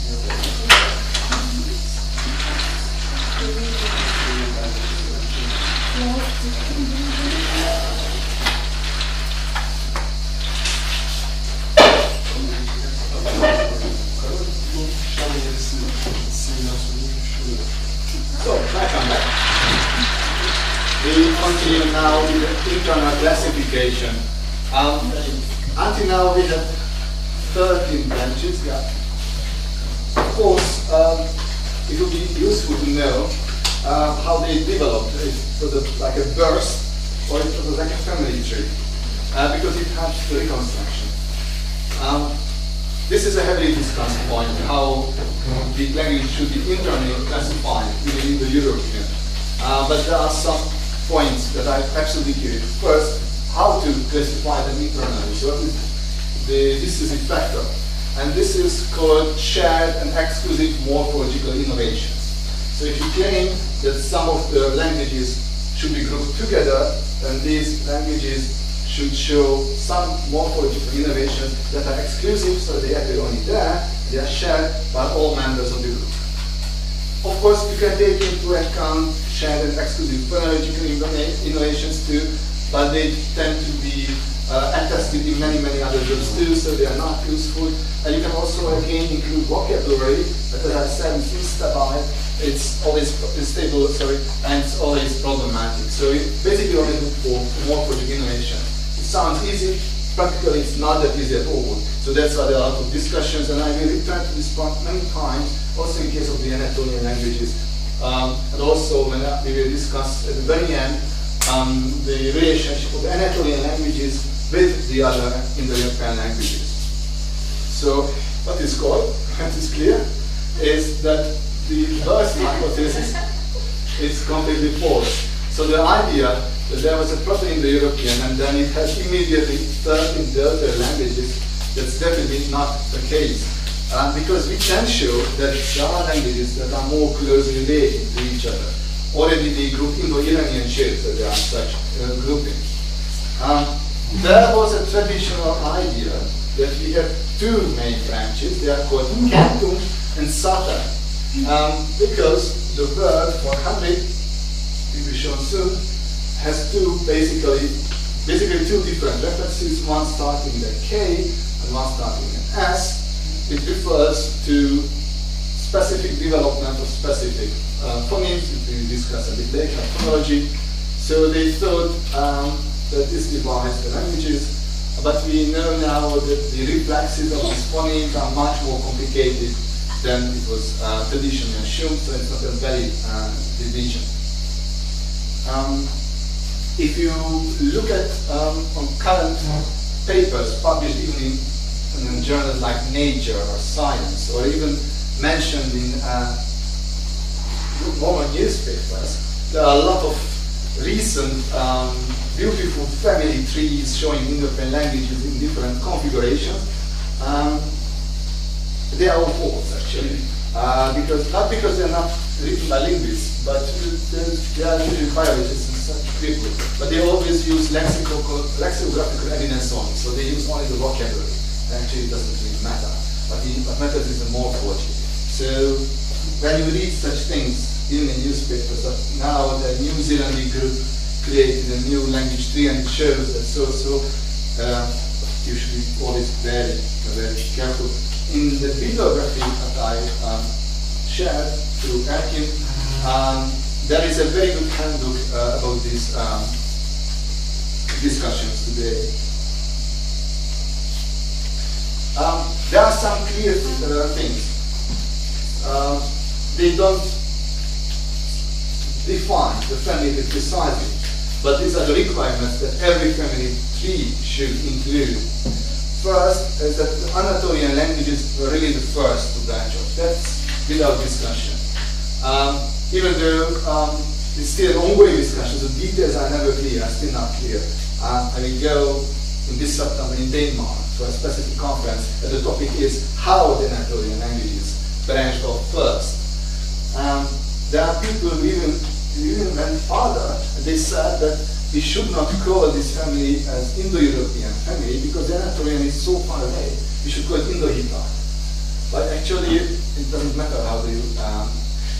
So, welcome back. We continue now with the internal classification. Until now we have 13 branches. Yeah. Of course, it would be useful to know how they developed. It was like a burst, or it was like a family tree, because it helps the reconstruction. This is a heavily discussed point, how the language should be internally classified in the Indo-European. But there are some points that I absolutely curious. First, how to classify them internally. So this is a factor. And this is called shared and exclusive morphological innovations. So if you claim that some of the languages should be grouped together, then these languages should show some morphological innovations that are exclusive, so they appear only there, they are shared by all members of the group. Of course, you can take into account shared and exclusive phonological innovations too, but they tend to be attested in many other groups too, so they are not useful. And you can also again include vocabulary, but as I said, it's instable, it's always unstable, and it's always problematic. So you basically only look for morphological innovation. It sounds easy, practically it's not that easy at all. So that's why there are a lot of discussions, and I will return to this point many times, also in case of the Anatolian languages. And also when we will discuss at the very end the relationship of the Anatolian languages with the other Indo-European languages. So what is called, what is clear, is that the first hypothesis is completely false. So the idea that there was a Proto-Indo-European and then it has immediately turned into other languages, that's definitely not the case. Because we can show that there are languages that are more closely related to each other. Already the group Indo-Iranian shares, so there are such groupings. There was a traditional idea that we have two main branches. They are called Kentum and Sata. Because the word for 100, it will be shown soon, has basically two different references, one starting with a K and one starting with an S. It refers to specific development of specific phonemes, which we will discuss a bit later, phonology. So they thought that this divides the languages, but we know now that the reflexes of these phonemes are much more complicated than it was traditionally assumed, so it's not a valid division. If you look at on current papers published even in journals like Nature or Science, or even mentioned in modern newspapers, there are a lot of recent beautiful family trees showing Indo-European languages in different configurations. They are all false, actually, not because they are not written by linguists, but they are usually biologists and such people. But they always use lexicographical evidence only, so they use only the vocabulary. Actually, it doesn't really matter. What matters is the morphology. So when you read such things, even in newspapers, now the New Zealand group created a new language tree, and it shows that you should be always very careful. In the bibliography that I shared through Arché, there is a very good handbook about these discussions today. There are some clear things. They don't define the family precisely, but these are the requirements that every family tree should include. First is that the Anatolian languages were really the first to branch off. That's without discussion. Even though it's still an ongoing discussion, the details are never clear, are still not clear. I will go in this September in Denmark for a specific conference, and the topic is how the Anatolian languages branched off first. There are people who even went further, and they said that we should not call this family as Indo-European family because the Anatolian is so far away. We should call it Indo-Hittite. But actually, doesn't matter how you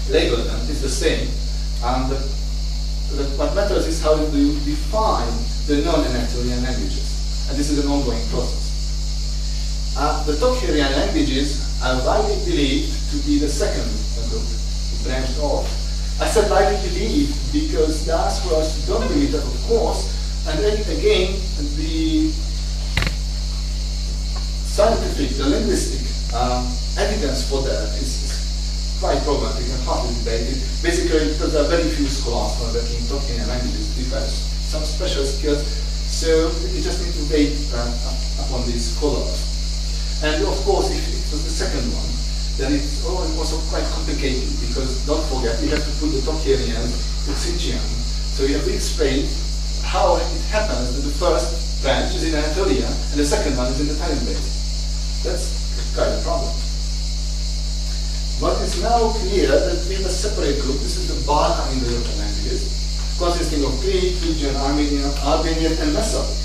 label them, it's the same. And what matters is how do you define the non-Anatolian languages. And this is an ongoing process. The Tokharian languages are widely believed to be the second group branched off. I said widely believed because diasporas don't believe that, of course, and then again, the scientific, the linguistic evidence for that is quite problematic and hardly debated. Basically, because there are very few scholars who are working in Tokharian languages, requires some special skills, so you just need to wait upon these scholars. And of course, if it was the second one, then it's also quite complicated, because don't forget, you have to put the Tokharian to Xinjiang. So you have to explain how it happens that the first branch is in Anatolia and the second one is in the Tallinn Basin. That's quite a problem. But it's now clear that we have a separate group. This is the Balkan Indo-European languages, consisting of Greek, Phrygian, Armenian, and Mesopotamia.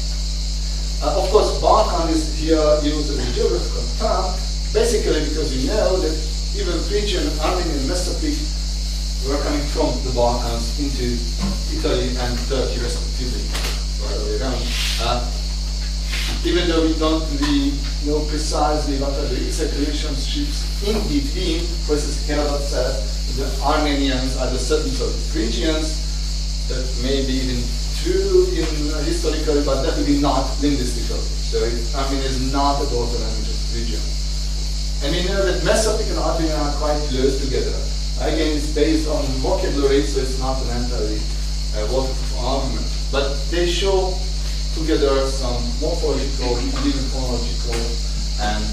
Of course, Balkan is here used as a geographical term, basically because you know that even Phrygian, Armenian, and Mesopotamia were coming from the Balkans into Italy and Turkey, respectively, by the way around. Even though we don't really know precisely what are the exact relationships in between, for instance, Herodot says the Armenians are the descendants of the Phrygians. That may be even true in historically, but definitely not linguistically. So Armenian is not a daughter language of Phrygian. And we know that Mesopotamic and Armenian are quite close together. Again, it's based on vocabulary, so it's not an entirely waterproof argument. But they show together some morphological, even phonological, and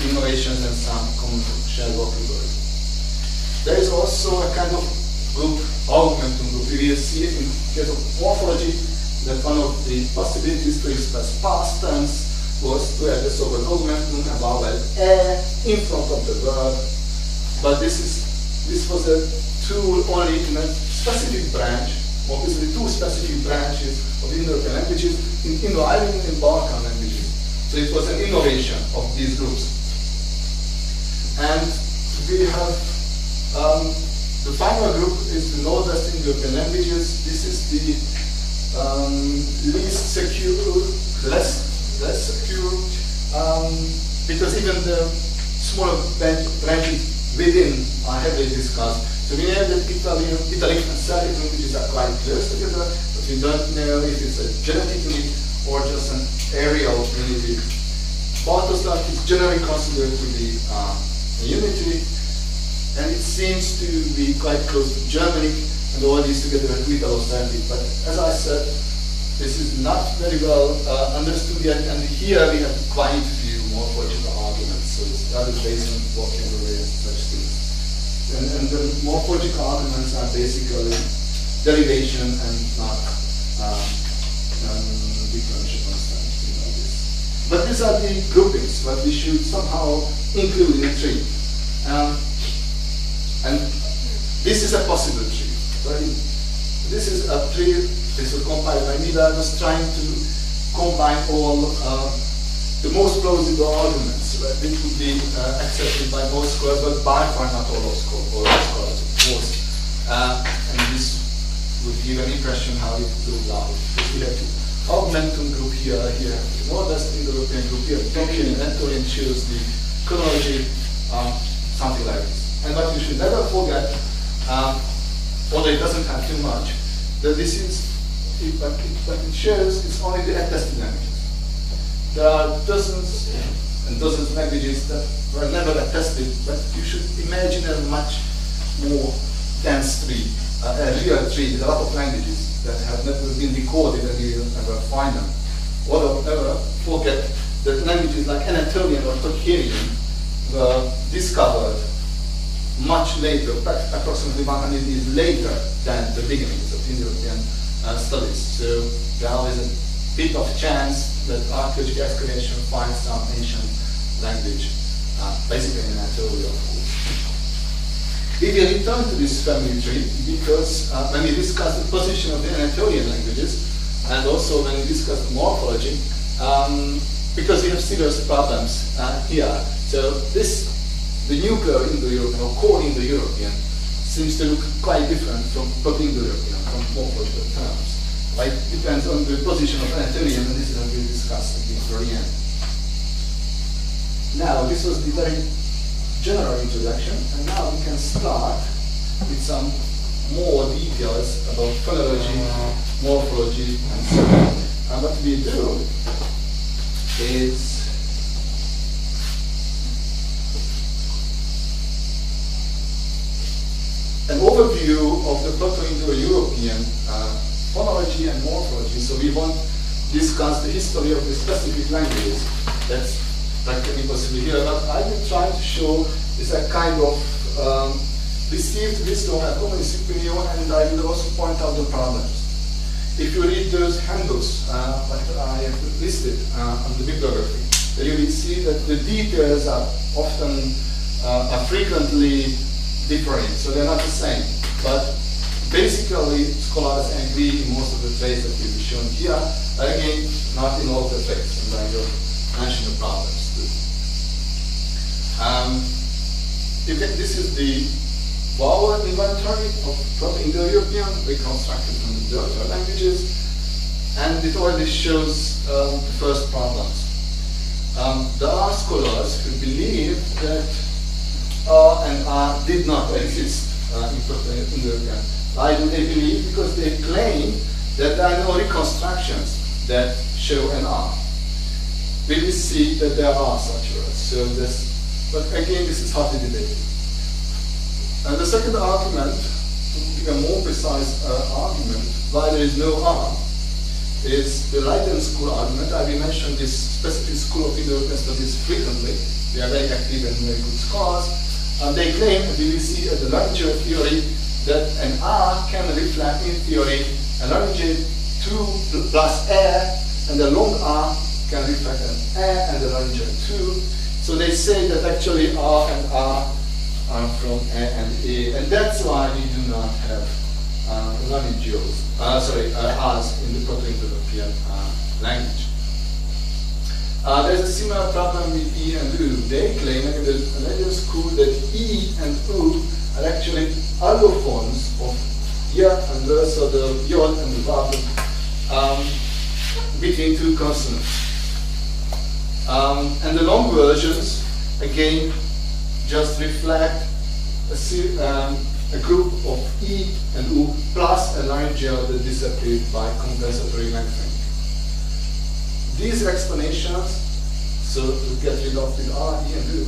innovations and some common shared vocabulary. There is also a kind of group, augmentum group. We will see it in case of morphology that one of the possibilities to express past tense was to add a so-called augmentum, a vowel in front of the verb. But this was a tool only in a specific branch, or basically two specific branches of Indo-European languages, in Indo-Iranian and Balkan languages. So it was an innovation of these groups. And we have the final group is the Northwest Indo-European languages. This is the least secure, less secure, because even the smaller branches within are heavily discussed. So we know that Italic and Slavic languages are quite close together, but we don't know if it's a genetic unit or just an areal unity. Balto-Slav is generally considered to be a unity, and it seems to be quite close to Germanic, and all these together are Italo-Slavic. But as I said, this is not very well understood yet, and here we have quite a few morphological arguments, so it's rather based on vocabulary and such things. And the morphological arguments are basically derivation and not differential something like this. But these are the groupings that we should somehow include in a tree. And this is a possible tree. Right? This is a tree. This was compiled by me that was trying to combine all the most plausible arguments that it would be accepted by most scholars, but by far not all scholars, of course. And this would give an impression how it looked like. We have the augmentum group here, the Northwest Indo-European group here, Tokharian and Anatolian shows the chronology, something like this. And what you should never forget, although it doesn't have too much, that this is, what it shows is only the attested languages. There are dozens and dozens of languages that were never attested, but you should imagine a much more dense tree, a real tree with a lot of languages that have never been recorded and you will never find them. Although never forget that languages like Anatolian or Tokharian were discovered much later, approximately 100 years later than the beginnings of Indo-European studies. So there is a bit of chance that archaeological excavation finds some ancient language, basically in Anatolia, of course. We will return to this family tree because when we discuss the position of the Anatolian languages, and also when we discuss the morphology, because we have serious problems here. So this the nuclear Indo-European or core Indo-European seems to look quite different from Proto-Indo-European, from morphological terms. Right? Depends on the position of Anatolian, and this is what we'll discuss at the very end. Now, this was the very general introduction, and now we can start with some more details about phonology, morphology, and so on. And what we do is an overview of the Proto-Indo-European phonology and morphology. So we won't discuss the history of the specific languages. That's practically possible here. But I will try to show is a kind of received wisdom and common opinion, and I will also point out the problems. If you read those handbooks that I have listed on the bibliography, you will see that the details are often are frequently differing, so they're not the same. But basically, scholars agree in most of the traits that will be shown here. Again, not in all the traits, and I will mention the problems too. This is the vowel inventory of Proto-Indo-European reconstructed from the Delta languages, and it already shows the first problems. There are scholars who believe that R and R did not exist in Proto-Indo-European. Why do they believe? Because they claim that there are no reconstructions that show an R. We will see that there are such words. So this, but again, this is hotly debated. And the second argument, to give a more precise argument, why there is no R, is the Leiden school argument. I will mention this specific school of Indo-European studies frequently. They are very active and very good scholars. And they claim, and we will see at the laryngeal theory, that an R can reflect in theory a laryngeal 2 plus air, and the long R can reflect an air and the laryngeal 2. So they say that actually R and R are from A and E, and that's why we do not have laryngeals, R's in the Proto-Indo-European language. There's a similar problem with E and U. They claim in the Leiden school that E and U are actually allophones of Y and R, so the Yod and the Vav between two consonants. And the long versions, again, just reflect a group of E and U plus a laryngeal that disappeared by compensatory lengthening. These explanations, so to get rid of the R, E, and U,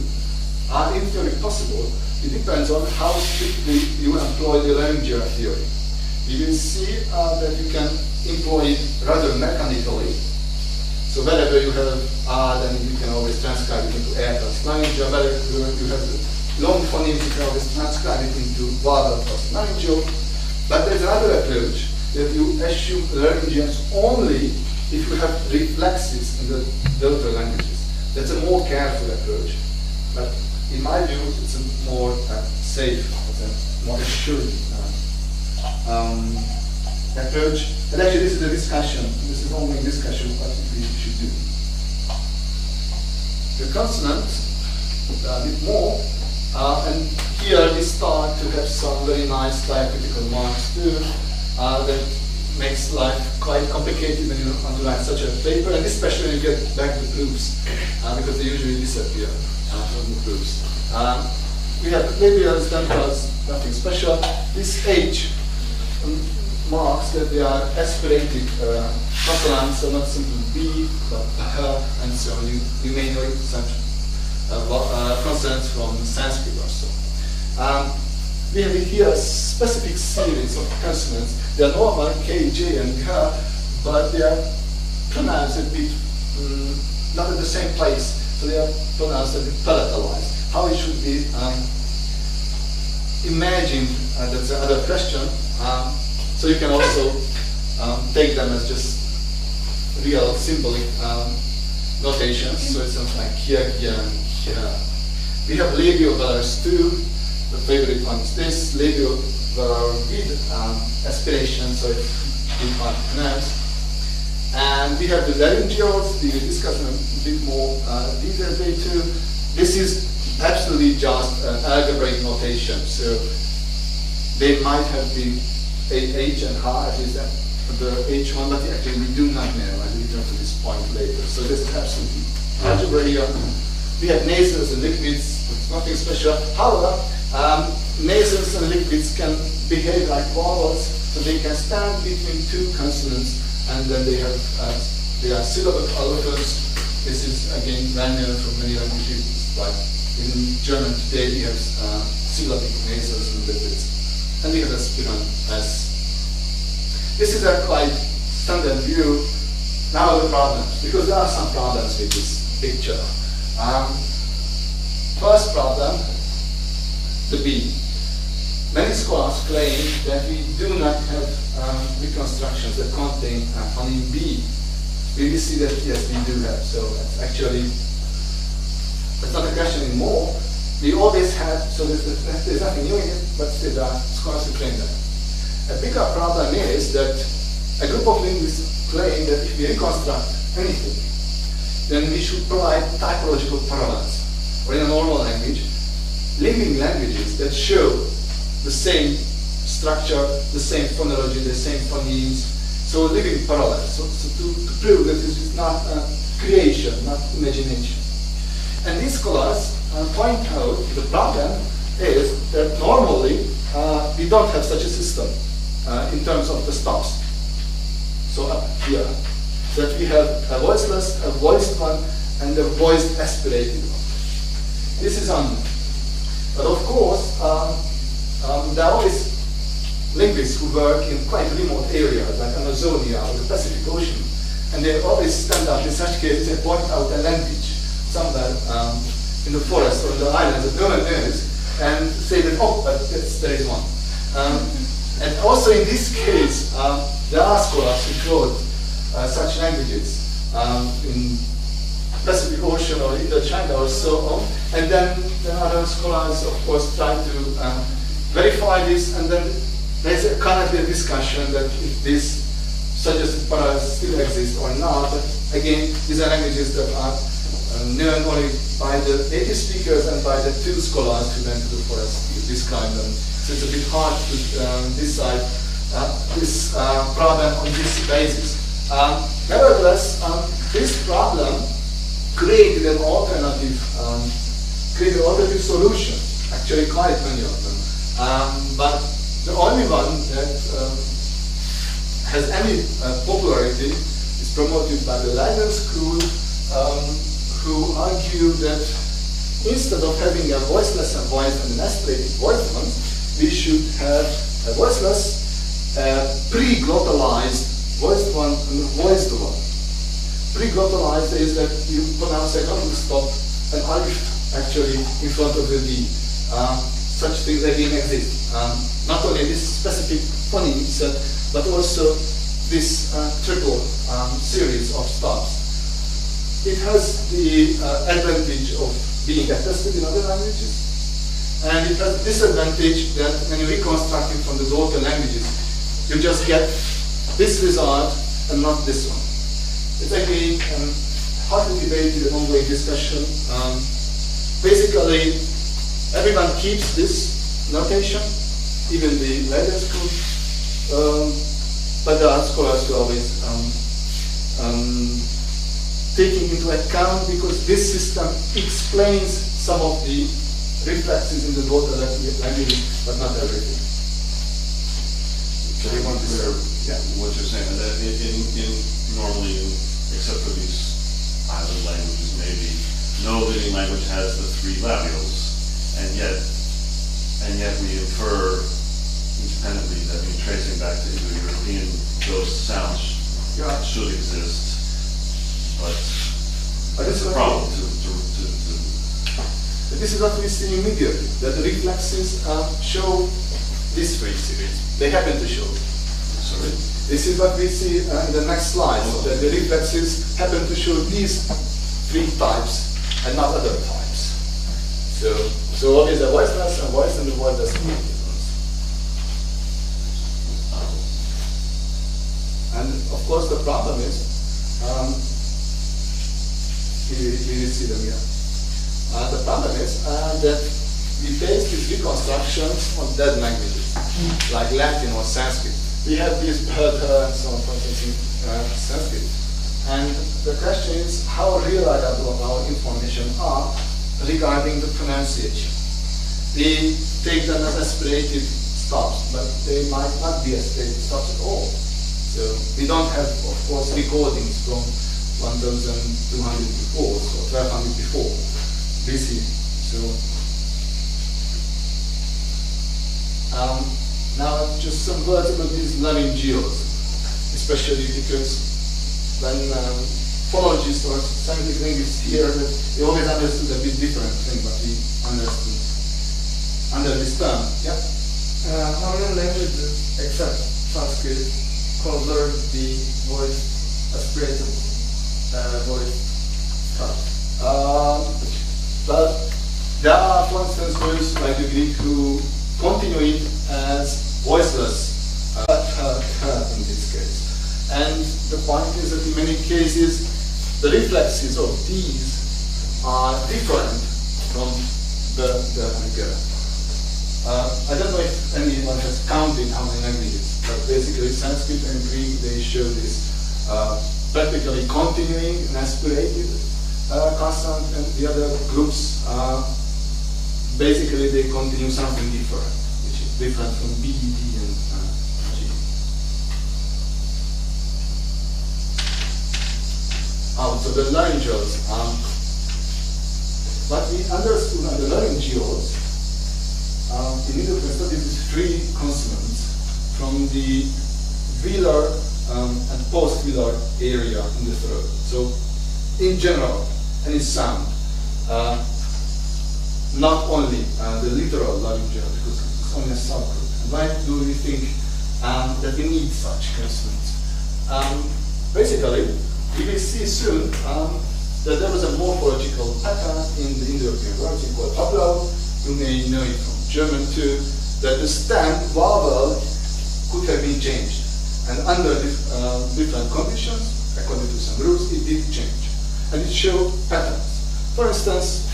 are in theory possible. It depends on how strictly you employ the laryngeal theory. You will see that you can employ it rather mechanically. So wherever you have R, then you can always transcribe it into air plus laryngeal. Wherever you have long phonemes, you can always transcribe it into vowel plus laryngeal. But there's another approach that you assume laryngeals only if you have reflexes in the Delta languages. That's a more careful approach. But in my view, it's a more safe, it's a more assured approach. And actually, this is a discussion. This is only a discussion what we should do. The consonant, a bit more, and here we start to have some very nice diacritical marks too. That makes life quite complicated when you underline such a paper, and especially when you get back the proofs, because they usually disappear from the proofs. We have labials, dentals, nothing special. This H marks that they are aspirated consonants, so not simply B, but H, and so on. You may know such consonants from Sanskrit or so. We have here a specific series of consonants. They are normal, K, J, and G, but they are pronounced a bit not at the same place, so they are pronounced a bit palatalized. How it should be imagined, that's another question. So you can also take them as just real symbolic notations. So it's something like here, here, and here. We have labiovelars too. The favorite one is this, labiovelar with aspiration, so it's hard to pronounce. And we have the laryngeals. We will discuss them a bit more detailed too. This is absolutely just an algebraic notation. So they might have been H and H, at least the H1, but actually we do not know. I will return to this point later. So this is absolutely algebraic. We have nasals and liquids, it's nothing special. However, nasals and liquids can behave like vowels, so they can stand between two consonants, and then they are syllabic allotals. This is again well known from many languages, like in German today we have syllabic nasals and liquids, and we have aspirant S. This is a quite standard view. Now the problems, because there are some problems with this picture. First problem, the B. Many scholars claim that we do not have reconstructions that contain phoneme B. We will see that yes, we do have. So that's actually, that's not a question anymore. We always have, so there's nothing new in it, but still there are scholars who claim that. A bigger problem is that a group of linguists claim that if we reconstruct anything, then we should provide typological parallels. Or in a normal language, living languages that show the same structure, the same phonology, the same phonemes, so living parallels. So to prove that this is not creation, not imagination. And these scholars point out the problem is that normally we don't have such a system in terms of the stops. So up here, that we have a voiceless, a voiced one, and a voiced aspirated one. This is unknown. But of course, there are always linguists who work in quite remote areas, like Amazonia or the Pacific Ocean, and they always stand up in such cases and point out a language somewhere in the forest or in the islands that no one knows, and say that, oh, but there is one. And also in this case, there are scholars who wrote such languages in Pacific Ocean or Indo-China or so on, and then other scholars, of course, try to verify this, and then there's a currently a discussion that if this suggested parallels still exist or not. But again, these are languages that are known only by the native speakers and by the two scholars who went to the forest to describe them. So it's a bit hard to decide this problem on this basis. Nevertheless, this problem created an alternative solution. Actually, quite many of them. But the only one that has any popularity is promoted by the Leiden School, who argue that instead of having a voiceless and voiced and an aspirated voiced one, we should have a voiceless, pre-glottalized voiced one and a voiced one. Pre-glottalized is that you pronounce a glottal stop and alif actually in front of the D. Such things again exist. Not only this specific phoneme set, but also this triple series of stops. It has the advantage of being attested in other languages, and it has the disadvantage that when you reconstruct it from the daughter languages, you just get this result and not this one. It's again hotly debated and ongoing discussion. Basically, everyone keeps this notation, even the Leiden School, but there are scholars who are always taking into account, because this system explains some of the reflexes in the daughter language, but not everything. Can I want to clear what you're saying? That normally, except for these island languages, maybe no living language has the three labials, and yet we infer independently that, tracing back to Indo-European, those sounds should exist. But it's a problem to this is what we see immediately, that the reflexes show this three series. They happen to show. Sorry? This is what we see in the next slide, that the reflexes happen to show these three types and not other types. So what is a voiceless, a voice, and a voiceless ones. And of course the problem is, we will see them here. The problem is that we face these reconstructions on dead languages, like Latin or Sanskrit. We have this and so on, for instance, in Sanskrit. And the question is how reliable our information are regarding the pronunciation. We take them as aspirated stops, but they might not be aspirated stops at all. So we don't have, of course, recordings from 1200 before, so 1200 before BC. So now just some words about these laryngeals, especially because when phonologists or scientific linguists hear that they always understood a bit different thing what we understood under this term. Yeah? How many languages except Sanskrit conserve the voice aspirated voice cut? But there are, for instance, words like the Greek who continue it as voiceless in this case. And the point is that in many cases the reflexes of these are different from the I don't know if anyone has counted how many languages, but basically Sanskrit and Greek, they show this practically continuing and aspirated consonant, and the other groups basically they continue something different, which is different from B, D, and G. So the laryngeals. What we understood on the laryngeals in Indo-European studies is three consonants from the velar and post-velar area in the throat. So in general, any sound, not only the literal laryngeal, because it's only a subgroup. And why do we think that we need such consonants? Basically, we will see soon that there was a morphological pattern in the Indo-European words called upload. You may know it from German too, that the stem vowel could have been changed. And under different conditions, according to some rules, it did change. And it showed patterns. For instance,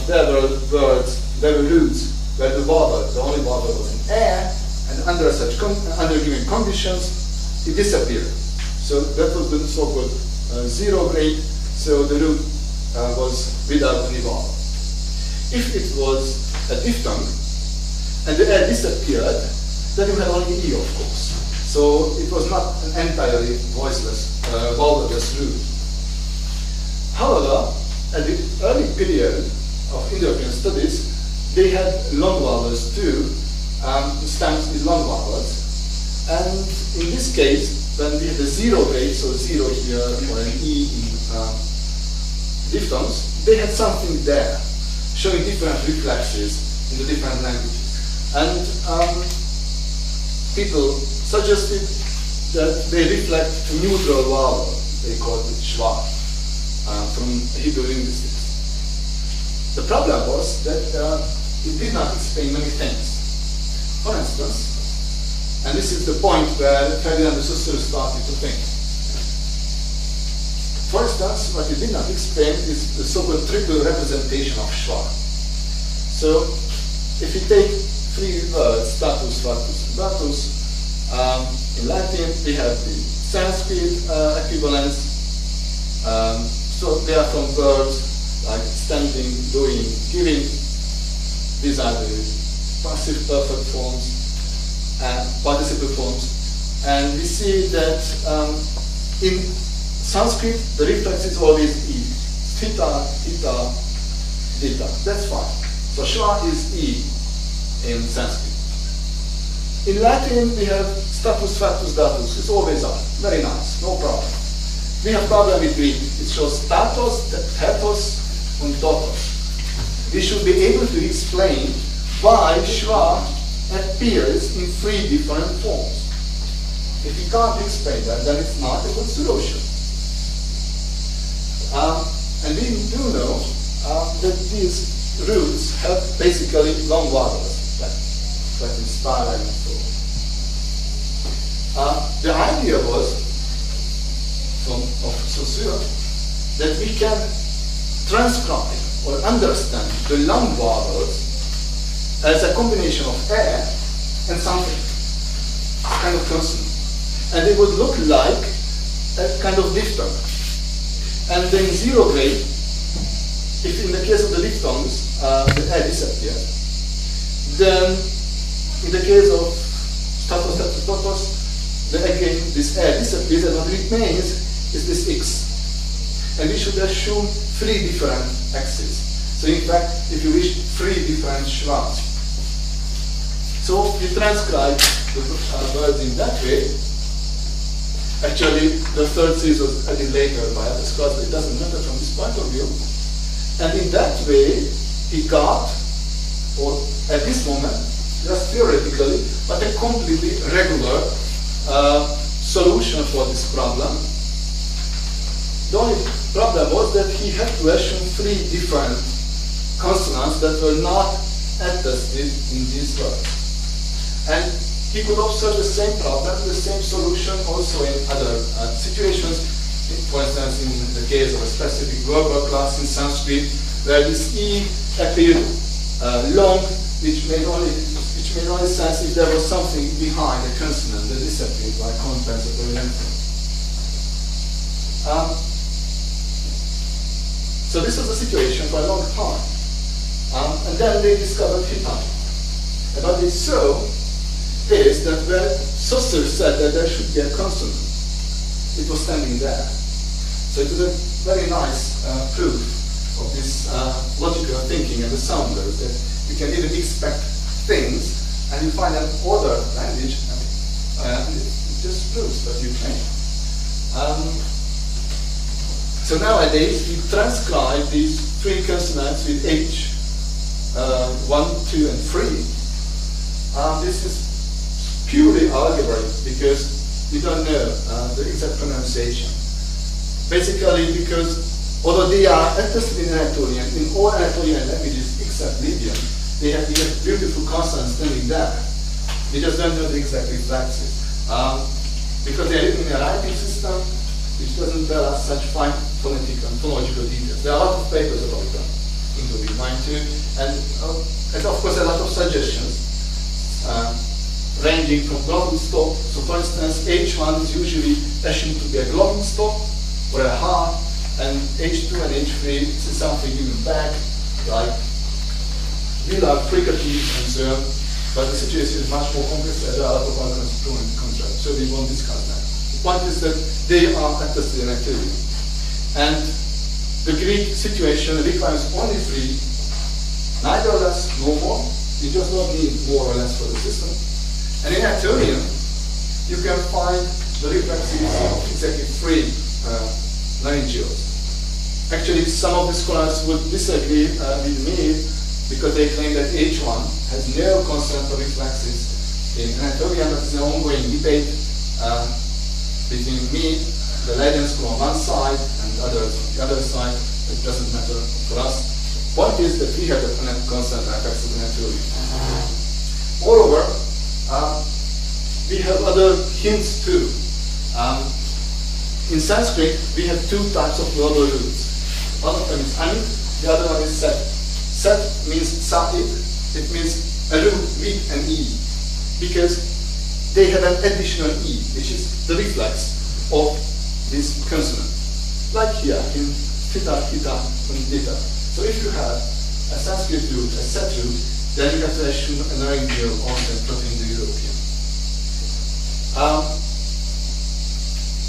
there were words, there were roots where the only vowel was an air, and under given conditions, it disappeared. So that was the so-called zero grade, so the root was without any vowel. If it was a diphthong, and the air disappeared, then you had only E, of course. So it was not an entirely voiceless, vowelless root. However, at the early period of Indo-European studies, they had long vowels too, stems with long vowels. And in this case, when we had the zero grade, so zero here or an E in diphthongs, they had something there, showing different reflexes in the different languages. And people suggested that they reflect a neutral vowel, they called it schwa, from Hebrew linguistics. The problem was that it did not explain many things. For instance, and this is the point where Ferdinand de Saussure started to think. For instance, what he did not explain is the so-called triple representation of schwa. So, if you take three words, status, factus, and datus, in Latin we have the Sanskrit equivalents. So they are from verbs like standing, doing, giving. These are the passive perfect forms and participle forms. And we see that in Sanskrit the reflex is always E. Theta, theta, theta. That's fine. So schwa is E in Sanskrit. In Latin we have status, factus, datus. It's always R. Very nice, no problem. We have problem with Greek. It shows statos, thetos, and totos. We should be able to explain why schwa appears in three different forms. If we can't explain that, then it's not a good solution. And we do know that these roots have basically long vowels, like in star and so on. The idea was of Saussure that we can transcribe or understand the long vowels as a combination of air and something, kind of consonant. And it would look like a kind of diphthong. And then zero grade, if in the case of the diphthongs, the air disappears, then in the case of statos, statos, totos, then again this air disappears, and what remains is this X. And we should assume 3 different X's. So in fact, if you wish, 3 different schwas. So we transcribe the words in that way. Actually, the third series was added later by others, but it doesn't matter from this point of view. And in that way, he got, or at this moment, just theoretically, but a completely regular solution for this problem. The only problem was that he had to assume 3 different consonants that were not attested in these words. And he could observe the same problem, the same solution also in other situations. For instance, in the case of a specific verbal class in Sanskrit, where this E appeared long, which made only sense if there was something behind the consonant that disappeared, like compensatory lengthening. So this was the situation for a long time. And then they discovered Hittite. And what they saw is that where Saussure said that there should be a consonant, it was standing there. So it was a very nice proof of this logical thinking and the sounders, that you can even expect things and you find an ordered language, and it just proves that you can. So nowadays we transcribe these 3 consonants with H, 1, 2, and 3. This is purely algebraic because we don't know the exact pronunciation. Basically because although they are attested in Anatolian, in all Anatolian languages except Libyan, they have beautiful consonants standing there. We just don't know the exact reflexes. Because they are living in a writing system which doesn't tell us such fine phonetic and phonological details. There are a lot of papers about them, including mine too, and of course a lot of suggestions. Ranging from glottal stop. So for instance, H1 is usually assumed to be a glottal stop or a heart, and H2 and H3 is something given back, like velar fricatives and so on. But the situation is much more complex, and there are a lot of other contracts, so we won't discuss that. The point is that they are attested in activity. And the Greek situation requires only 3, neither less nor more. You just don't need more or less for the system. And in Anatolian, you can find the reflexes of exactly 3 laryngeals. Actually, some of the scholars would disagree with me because they claim that H1 has no consonant reflexes in Anatolian. That's an ongoing debate between me, the Leiden school on one side, and others on the other side. It doesn't matter for us. Point is that we have the consonant reflexes in Anatolian. Moreover, we have other hints too. In Sanskrit, we have 2 types of verbal roots. One of them is anit, the other one is set. Set means satit, it means a root with an E, because they have an additional E, which is the reflex of this consonant. Like here in theta, hita, and dita. So if you have a Sanskrit root, a set root, then you have to assume a laryngeal also in Indo-European.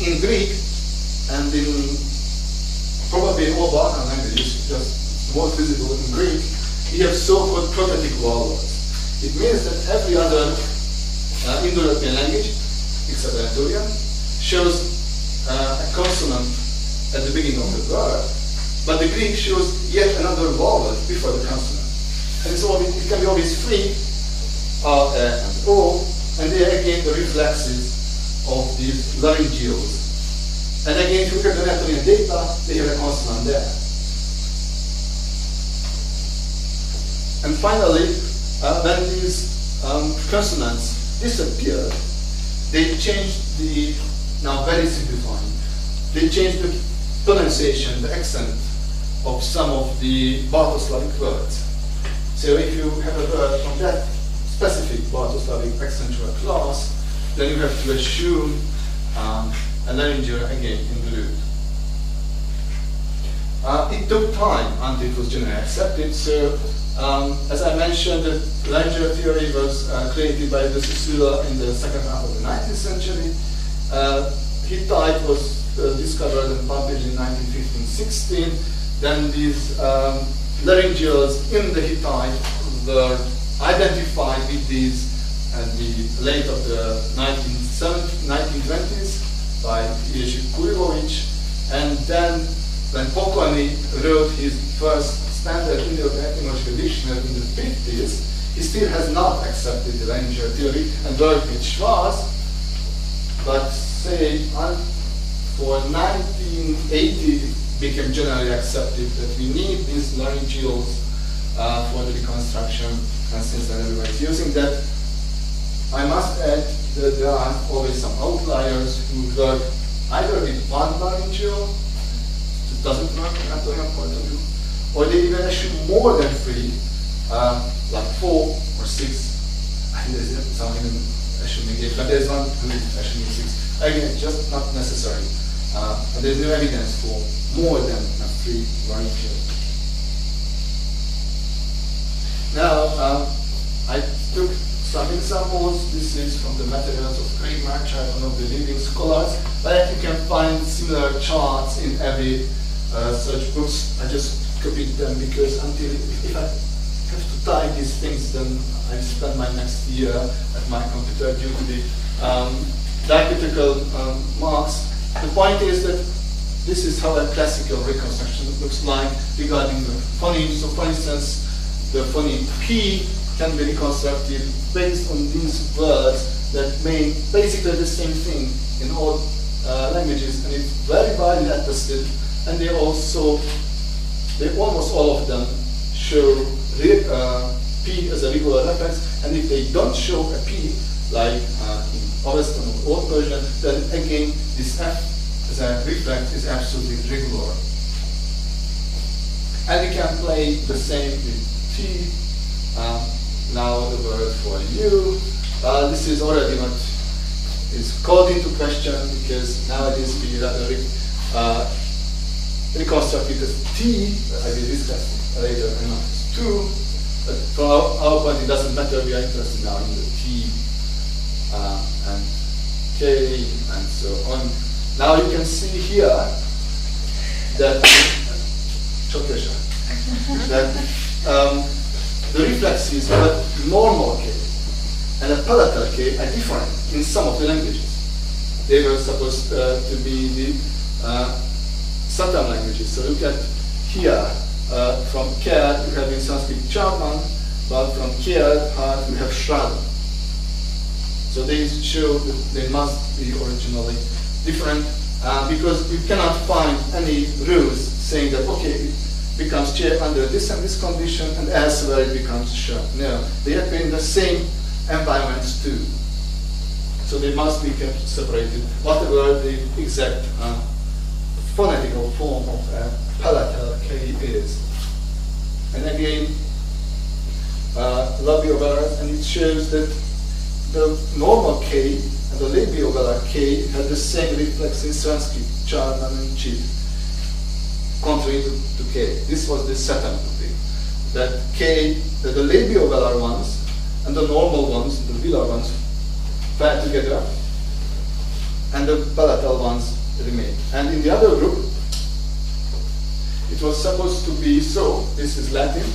In Greek, and in probably all Balkan languages, just most visible in Greek, we have so-called prothetic vowels. It means that every other Indo-European language, except Anatolian, shows a consonant at the beginning of the word, but the Greek shows yet another vowel before the consonant. And so it can be always 3, R, and O, and they are again the reflexes of these laryngeals. And again, if you look at the Anatolian data, they have a consonant there. And finally, when these consonants disappeared, they changed the, now very simplifying, they changed the pronunciation, the accent of some of the Balto-Slavic words. So if you have a word from that specific Balto-Slavic accentual class, then you have to assume a laryngeal again in the root. It took time until it was generally accepted. So, as I mentioned, the laryngeal theory was created by de Saussure in the second half of the 19th century. Hittite was discovered and published in 1915-16. Then these laryngeals in the Hittite were identified with these at the late of the 1920s by Ilya Kurilovich. And then when Pokorny wrote his first standard Indo-European etymological dictionary in the 50s, he still has not accepted the laryngeal theory and worked with Schwarz. But say for 1980, it became generally accepted that we need these laryngeals for the reconstruction, and since then everybody's using that. I must add that there are always some outliers who work either with one laryngeal, it doesn't work from Antonion's point of view, or they even assume more than 3, like 4 or 6. I think there's some even assuming 8, but there's one who is assuming 6. Again, just not necessary. And there's no evidence for more than 3 laryngeals. Now, I took some examples. This is from the materials of Craig Marchand, one of the leading scholars. But you can find similar charts in every such books. I just copied them because until if I have to type these things, then I spend my next year at my computer due to the diacritical marks. The point is that this is how a classical reconstruction looks like regarding the phoneme. So, for instance, the phoneme P can be reconstructed based on these words that mean basically the same thing in all languages, and it's very widely attested. And they almost all of them show P as a regular reference, and if they don't show a P, like in Avestan or Old Persian, then again this F as a reflex is absolutely regular. And we can play the same with T. Now the word for you. This is already what is called into question because nowadays we rather reconstruct it as T. I will discuss later and not as 2. But from our point, it doesn't matter. We are interested now in the T and K and so on. Now you can see here that the reflexes of a normal K and a palatal K are different in some of the languages. They were supposed to be the Satam languages. So look at here, from Ker you have in Sanskrit Charman, but from Kier you have Shraddha. So they show that they must be originally different because you cannot find any rules saying that, okay, it becomes chair under this and this condition and elsewhere it becomes sharp. No, they appear in the same environments too. So they must be kept separated, whatever the exact phonetical form of a palatal K is. And again, labiovelar, and it shows that the normal K and the labiovelar K had the same reflex in Sanskrit, Charman and Chit, contrary to K. This was the second thing. That K, that the labiovelar ones and the normal ones, the velar ones, fell together, and the palatal ones remain. And in the other group, it was supposed to be so, this is Latin,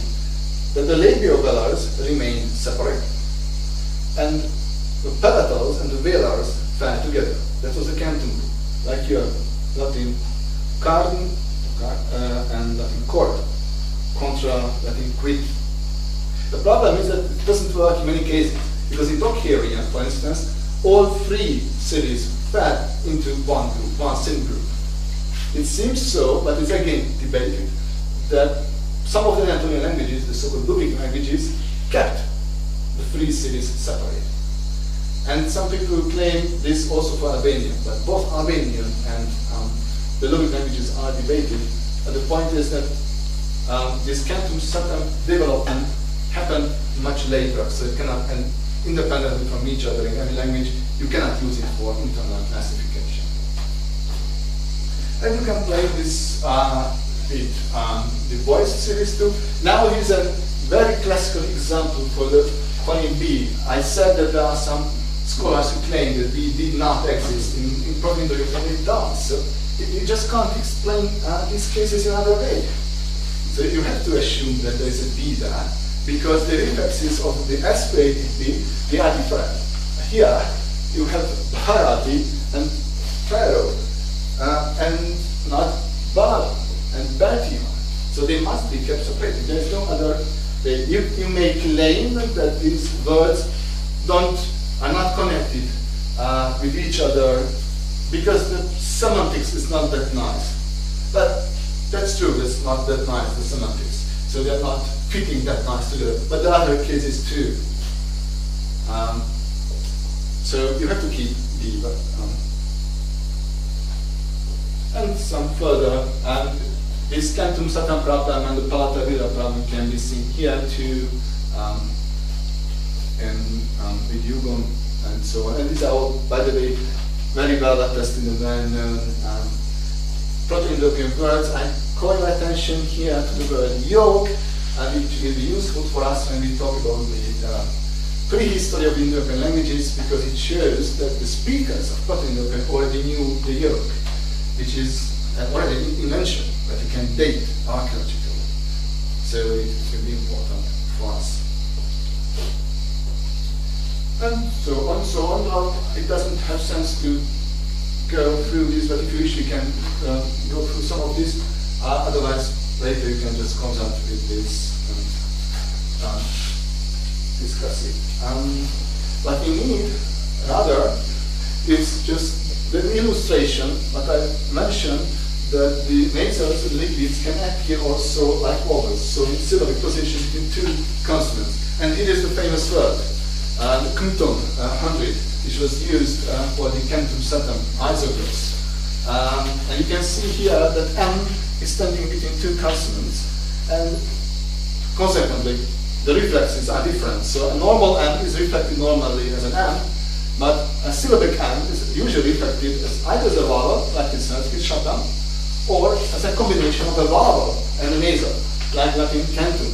that the labiovelars remain separate, and the palatals and the velars fell together. That was the canton group, like your Latin cardin and Latin cord, contra Latin quid. The problem is that it doesn't work in many cases, because in Dockerian, for instance, all 3 cities fell into one group, one sin group. It seems so, but it's again debated, that some of the Antonian languages, the so-called Lubic languages, kept the 3 cities separate. And some people claim this also for Albanian, but both Albanian and the Lubic languages are debated. And the point is that this Cantum Satam development happen much later, so it cannot, and independently from each other in any language, you cannot use it for internal classification. And you can play this with the voice series too. Now here's a very classical example for the phoneme B. I said that there are some scholars who claim that B did not exist in Proto-Indo-European, it does. So you just can't explain these cases in another way. So you have to assume that there's a B there, because the reflexes of the aspirated B, they are different. Here, you have Bharati and Pharaoh, and not Bala and Bhatia. So they must be kept separated. There's no other way. You may claim that these words are not connected with each other because the semantics is not that nice. But that's true, it's not that nice, the semantics. So they're not fitting that nice together. But there are other cases too. So you have to keep B. And some further, this Cantum Satam problem and the Palatavira problem can be seen here too, with Yugong and so on. And these are all, by the way, very well attested and well-known Proto-Indo-European words. I call your attention here to the word yolk, which will be useful for us when we talk about the prehistory of Indo-European languages, because it shows that the speakers of Proto-Indo-European already knew the yolk, which is already an invention that you can date archaeologically. So it will be important for us. And so on, so on. It doesn't have sense to go through this, but if you wish, we can go through some of this. Otherwise, later you can just consult with this and discuss it. What we need, rather, is just the illustration, what I mentioned, that the nasals and liquids can appear also like vowels, so in syllabic position between two consonants. And here is the famous word, the Kuntum 100, which was used for the Cantum Satam isogloss. And you can see here that M is standing between two consonants, and consequently, the reflexes are different. So a normal M is reflected normally as an M, but a syllabic M is usually reflected as either as a vowel, like in Sanskrit Shatam, or as a combination of a vowel and a nasal, like Latin Cantum,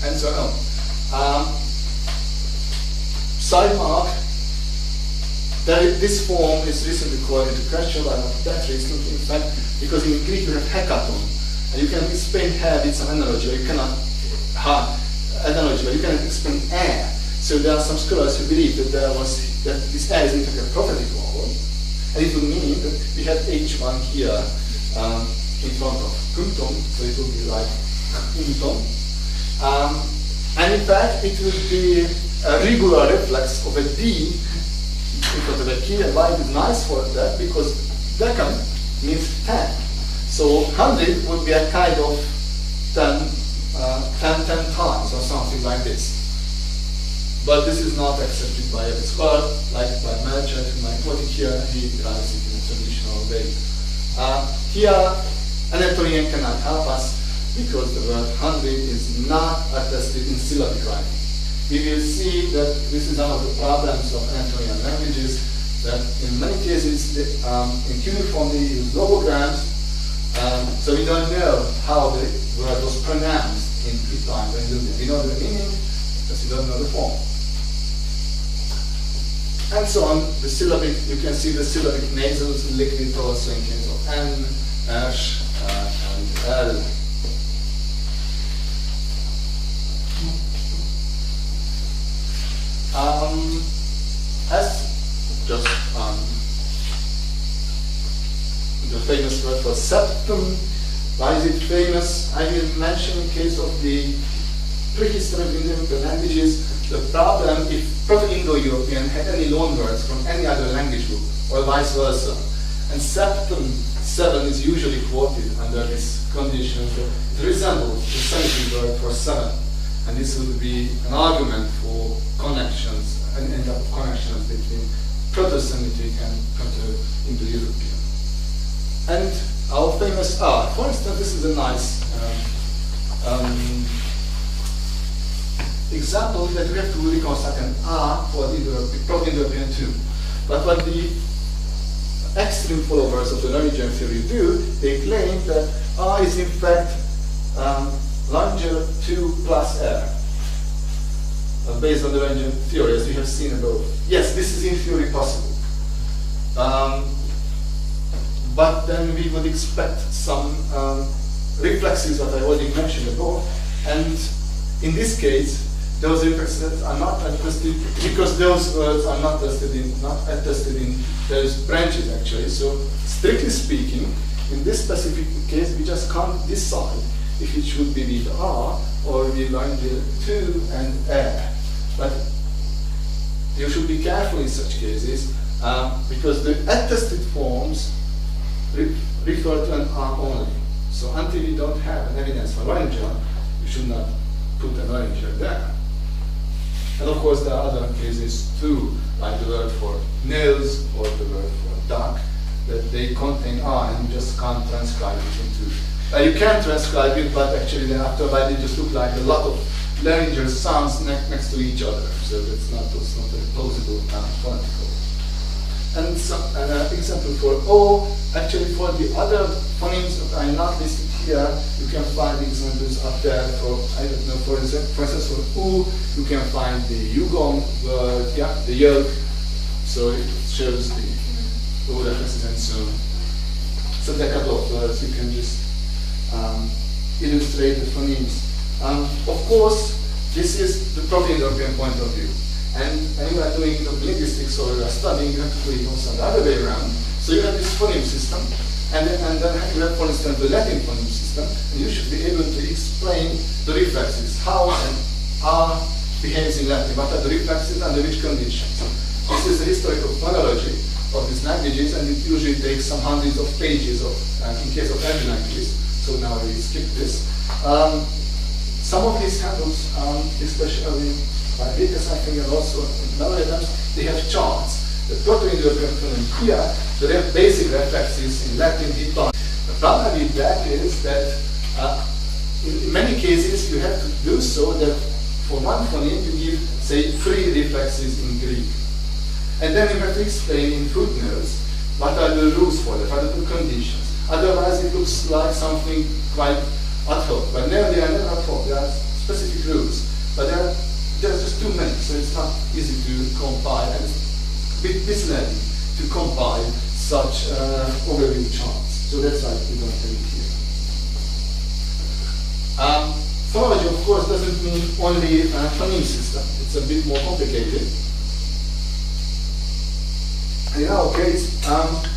and so on. Side mark, this form is recently called into question, but not that recently, in fact, because in Greek you have hekaton, and you can explain hair with some analogy, or you cannot explain air. So there are some scholars who believe that this air is in fact a prophetic vowel, and it would mean that we have H1 here in front of kuntum, so it would be like kuntum. And in fact, it would be a regular reflex of a D in front of a key, and why it is nice for that, because decam means 10. So 100 would be a kind of 10 times or something like this. But this is not accepted by every scholar, like by Merchant, whom I quoted here, he writes it in a traditional way. Here, Anatolian cannot help us, because the word 100 is not attested in syllabic writing. We will see that this is one of the problems of Anatolian languages, that in many cases, in cuneiform they use logograms, so we don't know how the word was pronounced in Hittite and Lydian. We know the meaning, but we don't know the form. And so on, the syllabic, you can see the syllabic nasals and liquid also in case of N, Sh, and L. As just the famous word for septum, why is it famous? I will mention in case of the prehistory of Indo-European languages, the problem if Proto-Indo-European had any loanwords from any other language group, or vice versa. And septum 7 is usually quoted under this condition. It resembles the Semitic word for 7. And this would be an argument for connections, an end up connections between Proto-Semitic and Proto-Indo-European. And our famous for instance, this is a nice example that we have to reconstruct an R for the Proto-Indo-European too. But what the extreme followers of the Laryngeal theory do, they claim that R is in fact Laryngeal 2 plus R, based on the Laryngeal theory, as we have seen above. Yes, this is in theory possible. But then we would expect some reflexes that I already mentioned above, and in this case, those reflexes are not attested because those words are not attested in those branches actually. So strictly speaking, in this specific case, we just can't decide if it should be with R or with Laryngeal 2 and R. But you should be careful in such cases because the attested forms refer to an R only. So until you don't have an evidence for Laryngeal, you should not put a Laryngeal there. And of course there are other cases too, like the word for nose or the word for duck, that they contain R and you just can't transcribe it into. You can transcribe it, but actually then after a while they just look like a lot of laryngeal sounds next to each other. So it's not a plausible phonetical. And an example for O, actually for the other phonemes that are not listed here, you can find examples up there for, I don't know, for instance for U, you can find the Yugong word, yeah, the yolk, so it shows the O references and so on. So there are a couple of words you can just illustrate the phonemes. Of course, this is the Proto-Indo-European point of view. And when you are doing linguistics or you are studying, you have to put it also the other way around. So you have this phoneme system, and then you have, for instance, the Latin phoneme system, and you should be able to explain the reflexes, how and R behaves in Latin, what are the reflexes under which conditions. This is the historical phonology of these languages, and it usually takes some hundreds of pages of, in case of every languages. So now we skip this. Some of these handles, especially by data cycling and also in algorithms, they have charts. The Proto-Indo-European phoneme here, so they have basic reflexes in Latin, Italian. The problem with that is that in many cases you have to do so that for one phoneme you give, say, 3 reflexes in Greek. And then you have to explain in footnotes what are the rules for that, what are the conditions. Otherwise it looks like something quite ad hoc, but they are never ad hoc, there are specific rules. But there's just too many, so it's not easy to compile, and it's a bit misleading to compile such overview charts. So that's why we don't have it here. Phonology, of course, doesn't mean only a phoneme system. It's a bit more complicated. And in our case,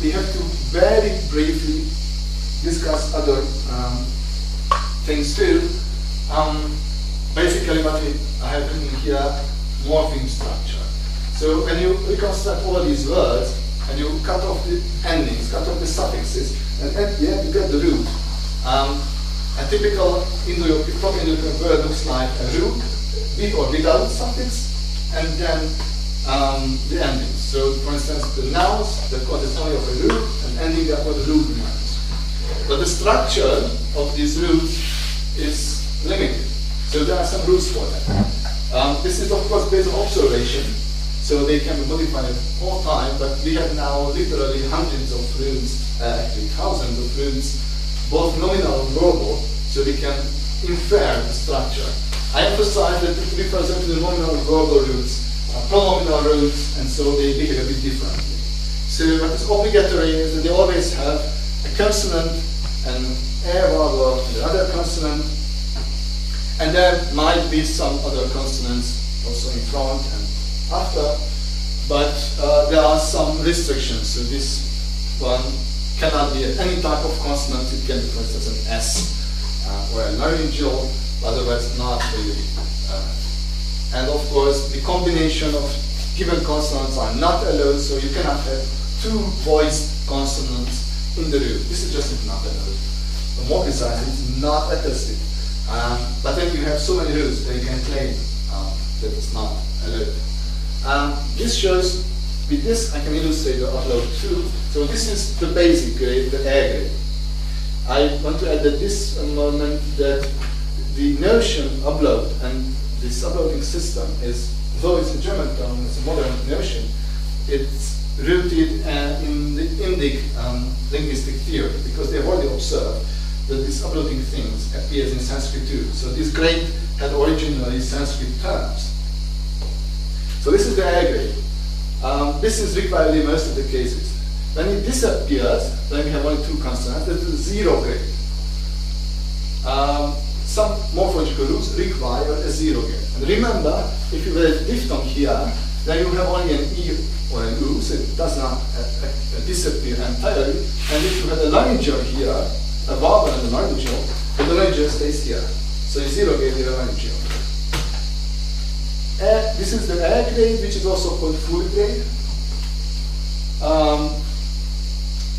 we have to very briefly discuss other things too. Basically what I have written here, morpheme structure. So when you reconstruct all these words, and you cut off the endings, cut off the suffixes, and at the end you get the root. A typical Indo-European word looks like a root, with or without suffix, and then the endings. So for instance, the nouns, that consist only of a root, and ending they are called root nouns. But the structure of these roots is limited. So there are some rules for that. This is of course based on observation, so they can be modified at all time, but we have now literally hundreds of roots, actually thousands of roots, both nominal and verbal, so we can infer the structure. I emphasize that it refers to the nominal and verbal roots, pronominal roots, and so they behave a bit differently. So what is obligatory is that they always have a consonant, an air vowel, and another consonant, and there might be some other consonants also in front and after, but there are some restrictions. So this one cannot be any type of consonant. It can be, for instance, an S or a laryngeal, otherwise not really. And of course, the combination of given consonants are not allowed, so you cannot have 2 voiced consonants in the root. This is just not allowed. More precisely, it's not attested. But then you have so many roots that you can claim that it's not allowed. This shows, with this I can illustrate the upload too. So this is the basic grade, the A grade. I want to add at this moment that the notion upload and this uploading ablating system is, though it's a German term, it's a modern notion, it's rooted in the Indic linguistic theory, because they have already observed that these ablating things appears in Sanskrit too. So this grade had originally Sanskrit terms. So this is the air grade. This is required in most of the cases. When it disappears, then we have only two consonants. That is zero grade. Some morphological rules require a zero grade. And remember, if you have a diphthong here, then you have only an E or an U, so it does not disappear entirely. And if you have a laryngeal here, a vowel and a laryngeal, the laryngeal stays here. So it's zero grade in a laryngeal. This is the air grade, which is also called full grade.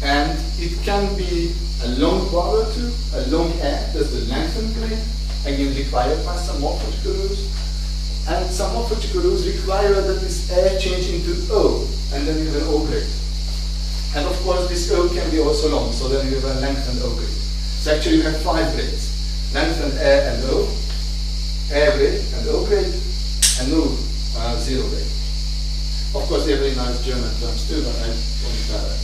And it can be a long vowel too, a long air, that's the lengthened grade, again required by some morphological rules. And some morphological rules require that this air change into O, and then you have an O grade. And of course this O can be also long, so then you have a lengthened O grade. So actually you have 5 grades. Lengthened air and O, air grade and O grade, and no zero grade. Of course they have very nice German terms too, but I won't tell that.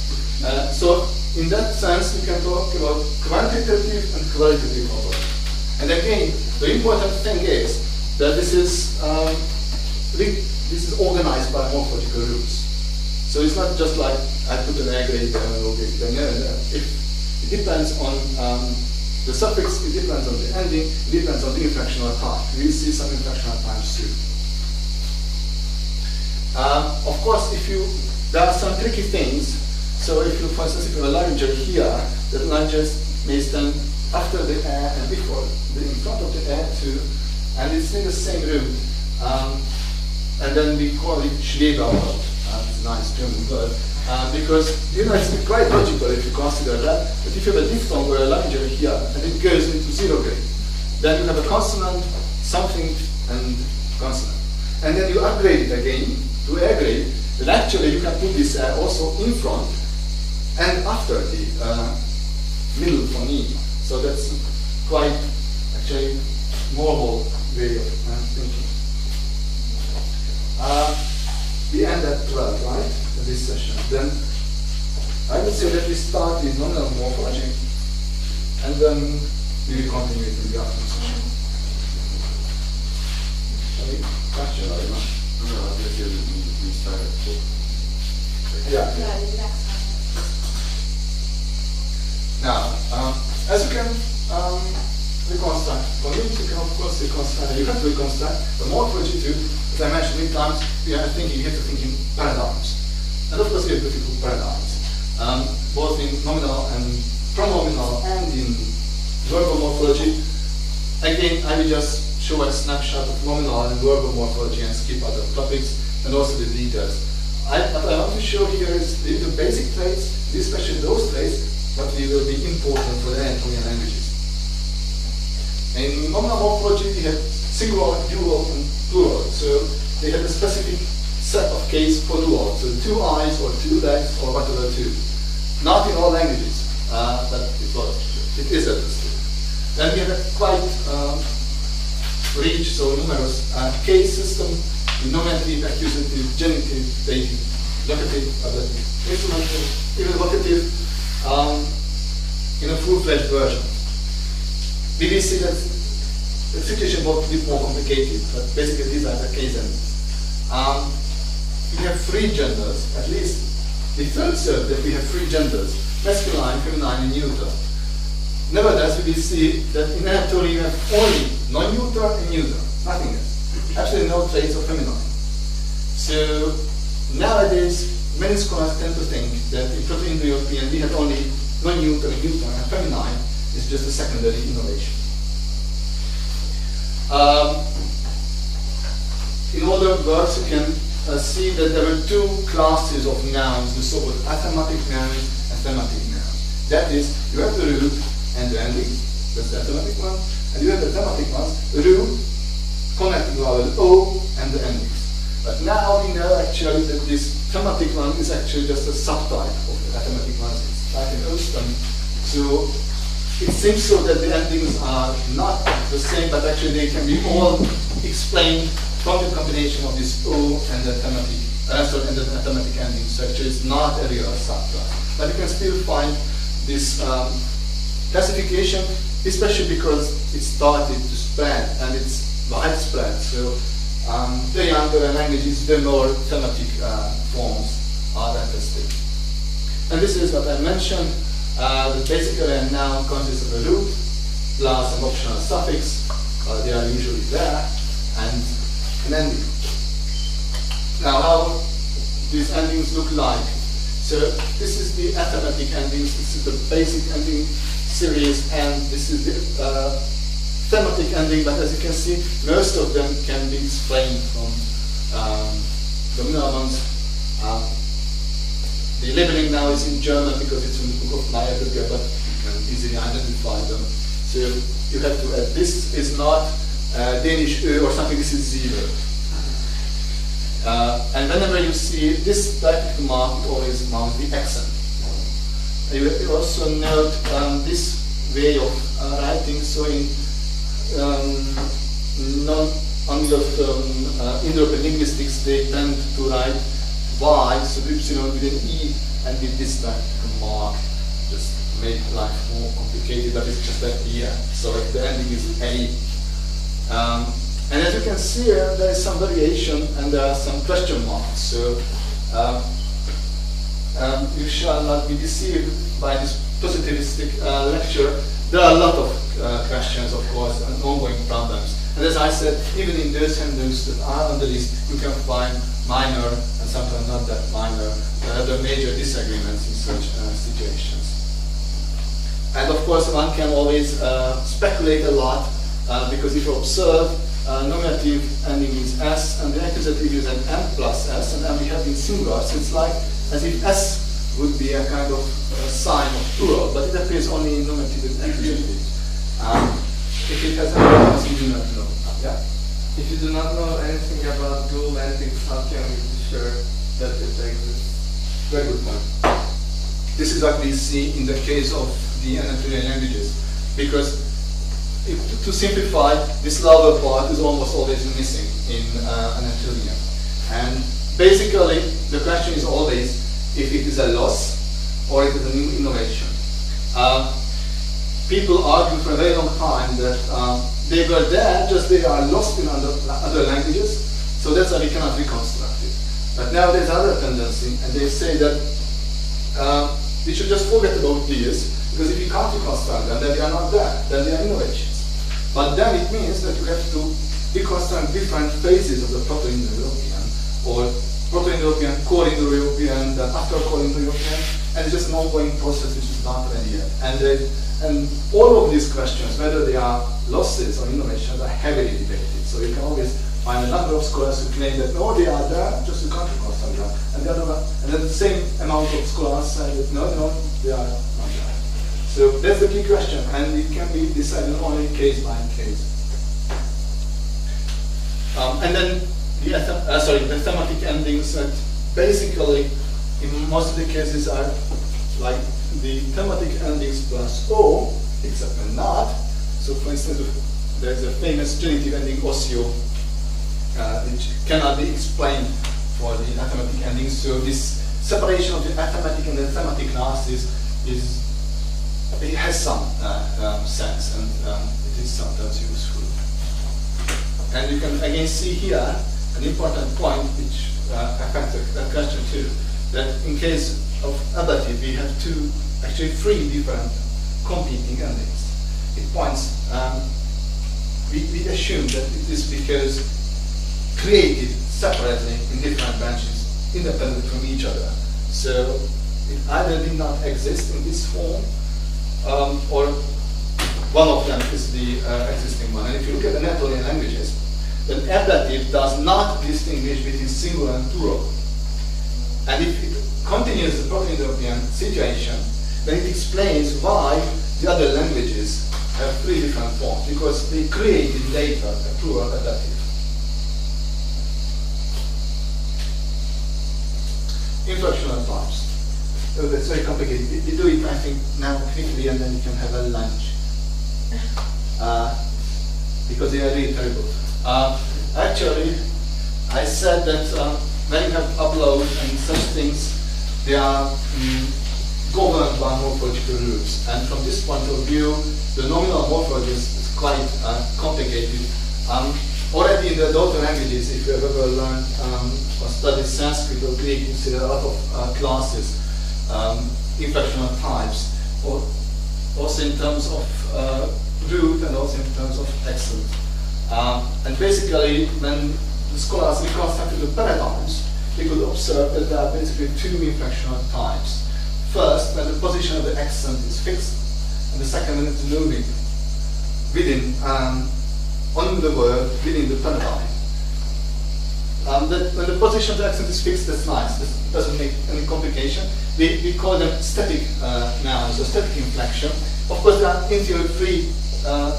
So in that sense we can talk about quantitative and qualitative overlap. And again, the important thing is that this is organized by morphological rules. So it's not just like I put an air grade and an O grade. No. It depends on the suffix, it depends on the ending, it depends on the inflectional time. We'll see some inflectional times too. Of course, there are some tricky things. So if you, for instance, if you have a laryngeal here, the laryngeal may stand after the air and before, in front of the air too, and it's in the same root. And then we call it Schleberwort. It's a nice German word. Because, it's quite logical if you consider that. But if you have a diphthong or a laryngeal here, and it goes into zero grade, then you have a consonant, something, and consonant. And then you upgrade it again to air grade, then actually you can put this also in front and after the middle phoneme. So that's quite actually normal way of thinking. We end at 12, right? In this session. Then I would say that we start with nominal morphology and then we will continue it in the afternoon session. Any question or not? No, I was going to we start at 4. Yeah. Now, as you can reconstruct, phonics you can of course reconstruct, you have to reconstruct the morphology too. As I mentioned many times, you have to think in paradigms. And of course we have beautiful paradigms, both in nominal and pronominal and in verbal morphology. Again, I will just show a snapshot of nominal and verbal morphology and skip other topics and also the details. What I want to show here is the basic traits, especially those traits that will be important for the Anatolian languages. In nominal morphology, we have singular, dual, and plural. So they have a specific set of case for dual. So 2 eyes or 2 legs or whatever 2. Not in all languages, but it is understood. Then we have a quite rich, so numerous case system in nominative, accusative, genitive, dative, locative, ablative, instrumental, even vocative, in a full-fledged version. We will see that the situation was a bit more complicated, but basically these are the case endings. We have 3 genders, at least the third set that we have 3 genders, masculine, feminine, and neuter. Nevertheless, we will see that in Anatolia you have only non-neuter and neuter, nothing else. Absolutely no traits of feminine. So nowadays, many scholars tend to think that in Proto-Indo-European we have only non-neuter and neuter, and feminine is just a secondary innovation. In other words, you can see that there are 2 classes of nouns, the so-called athematic nouns and thematic nouns. That is, you have the root and the ending, that's the athematic one, and you have the thematic ones, the root, connecting vowel O, and the endings. But now we know actually that this thematic one is actually just a subtype of the athematic ones. It's like an O stem. So it seems so that the endings are not the same, but actually they can be all explained punctuated combination of this O and the thematic, and the thematic ending. So actually it's not a real subclass. But you can still find this classification, especially because it started to spread and it's widespread. So the younger languages, the more thematic forms are attested. And this is what I mentioned, that basically a noun consists of a root plus an optional suffix, they are usually there, and an ending. Now how these endings look like. So this is the athematic endings, this is the basic ending series, and this is the thematic ending, but as you can see, most of them can be explained from dominant ones. The labeling now is in German because it's in the book of Meyerberger, but you can easily identify them. So you have to add, this is not Danish Ö or something, this is zero. And whenever you see this type of mark, it always marks the accent. You also note this way of writing, so in Indo-European linguistics, they tend to write Y, so Y with an E, and with this type of mark, just make life more complicated, but it's just that E. So the ending is A. And as you can see here, there is some variation and there are some question marks. So you shall not be deceived by this positivistic lecture. There are a lot of questions, of course, and ongoing problems. And as I said, even in those handbooks that are on the list, you can find minor and sometimes not that minor, the major disagreements in such situations. And of course, one can always speculate a lot because if you observe, nominative ending is S and the accusative is an M plus S, and then we have in singular, so it's like as if S would be a kind of sign of plural, but it appears only in nominative and accusative. If it has any you do not know. Yeah? If you do not know anything about dual endings, how can we be sure that it exists? Very good point. This is what we see in the case of the Anatolian languages, because to simplify, this lower part is almost always missing in Anatolian. And basically, the question is always if it is a loss or it is a new innovation. People argue for a very long time that they were there, just they are lost in other languages, so that's why we cannot reconstruct it. But now there's another tendency, and they say that we should just forget about these, because if you can't reconstruct them, then they are not there, then they are innovations. But then it means that you have to reconstruct different phases of the Proto-Indo-European, or Proto-Indo-European, Core Indo-European, then after Core Indo-European, and it's just an ongoing process which is not ready yet. And all of these questions, whether they are losses or innovations, are heavily debated. So you can always find a number of scholars who claim that no, they are there, just you can't reconstruct them, and then the same amount of scholars say that no, they are not there. So that's the key question, and it can be decided only case by case. And then the thematic endings that basically, in most of the cases, are like the thematic endings plus O, except when not. So for instance, there's a famous genitive ending osio, which cannot be explained for the athematic endings. So this separation of the athematic and the thematic classes it has some sense, and it is sometimes useful. And you can again see here an important point which affects the question too, that in case of ablative we have actually three different competing endings. It points, we assume that it is because created separately in different branches, independent from each other. So it either did not exist in this form, or one of them is the existing one. And if you look at the Anatolian languages, then ablative does not distinguish between singular and plural. And if it continues the Proto-Indo-European situation, then it explains why the other languages have three different forms, because they created later a plural ablative. Inflectional types. Oh, that's very complicated. We do it, I think, now quickly, and then you can have a lunch. Because they are really terrible. Actually, said that when you have upload and such things, they are governed by morphological rules. And from this point of view, the nominal morphology is quite complicated. Already in the daughter languages, if you have ever learned or studied Sanskrit or Greek, you see there are a lot of classes, inflectional types, or also in terms of root and also in terms of accent. And basically, when the scholars reconstructed the paradigms, they could observe that there are basically two inflectional types. First, when the position of the accent is fixed, and the second when it's moving within, on the word, within the paradigm. When the position of the accent is fixed, that's nice. This doesn't make any complication. We call them static nouns or static inflection. Of course, there are in theory three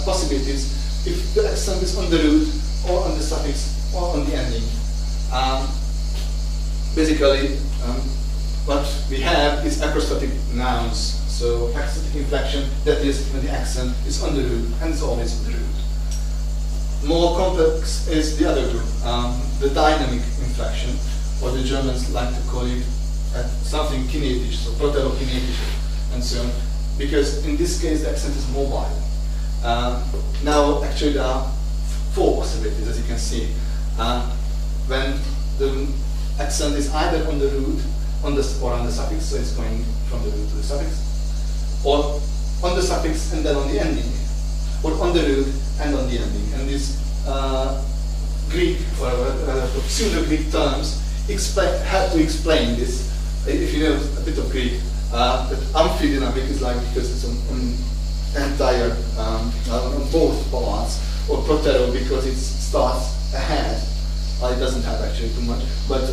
possibilities if the accent is on the root or on the suffix or on the ending. Basically, what we have is acrostatic nouns. So acrostatic inflection, that is when the accent is on the root and is always on the root. More complex is the other group, the dynamic inflection, or the Germans like to call it something kinetisch, so proterokinetisch, and so on, because in this case the accent is mobile. Now, actually, there are four possibilities, as you can see. When the accent is either on the root or on the suffix, so it's going from the root to the suffix, or on the suffix and then on the ending, or on the root and on the ending. And these Greek or pseudo-Greek terms have to explain this. If you know a bit of Greek, that amphidynamic is like because it's on entire, on both parts, or protero because it starts ahead. It doesn't have actually too much, but